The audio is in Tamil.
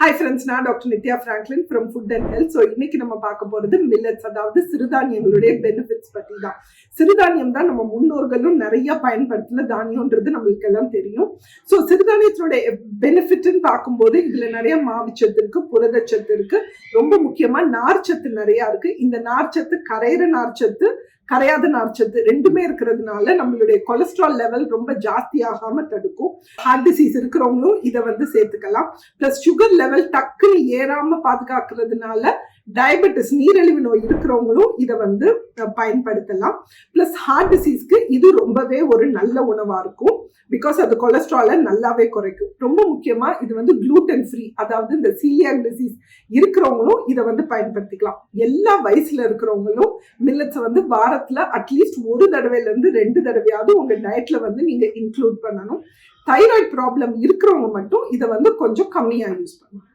ஹாய் ஃப்ரெண்ட்ஸ், நான் doctor Nithya Franklin from food and health. So இன்னைக்கு நம்ம பார்க்க போகிறது மில்லட்ஸ், அதாவது சிறுதானியங்களுடைய பெனிஃபிட்ஸ் பற்றி தான். சிறுதானியம் தான் நம்ம முன்னோர்களும் நிறைய பயன்படுத்தின தானியம்ன்றது நம்மளுக்கு எல்லாம் தெரியும். ஸோ சிறுதானியத்தினுடைய பெனிஃபிட்னு பார்க்கும்போது இதில் நிறைய மாவுச்சத்து இருக்கு, புரதச்சத்து இருக்கு, ரொம்ப முக்கியமாக நார்ச்சத்து நிறையா இருக்கு. இந்த நார்ச்சத்து கரையிற நார்ச்சத்து, கரையாத நார்ச்சத்து ரெண்டுமே இருக்கிறதுனால நம்மளுடைய கொலஸ்ட்ரால் லெவல் ரொம்ப ஜாஸ்தி ஆகாம தடுக்கும். ஹார்ட் டிசீஸ் இருக்கிறவங்களும் இதை சேர்த்துக்கலாம். பிளஸ் சுகர் லெவல் டக்குன்னு ஏறாம பாதுகாக்கிறதுனால டயபெட்டிஸ், நீரிழிவு நோய் இருக்கிறவங்களும் இதை பயன்படுத்தலாம். பிளஸ் ஹார்ட் டிசீஸ்க்கு இது ரொம்பவே ஒரு நல்ல உணவா இருக்கும். பிகாஸ் அது கொலஸ்ட்ராலை நல்லாவே குறைக்கும். ரொம்ப முக்கியமா இது குளூட்டன் ஃப்ரீ, அதாவது இந்த சீலியாக் டிசீஸ் இருக்கிறவங்களும் இதை பயன்படுத்திக்கலாம். எல்லா வயசுல இருக்கிறவங்களும் மில்லட்ஸ் வாரத்துல அட்லீஸ்ட் ஒரு தடவையில இருந்து 2 தடவையாவது உங்க டயட்ல நீங்க இன்க்ளூட் பண்ணணும். தைராய்டு ப்ராப்ளம் இருக்கிறவங்க மட்டும் இதை கொஞ்சம் கம்மியா யூஸ் பண்ணணும்.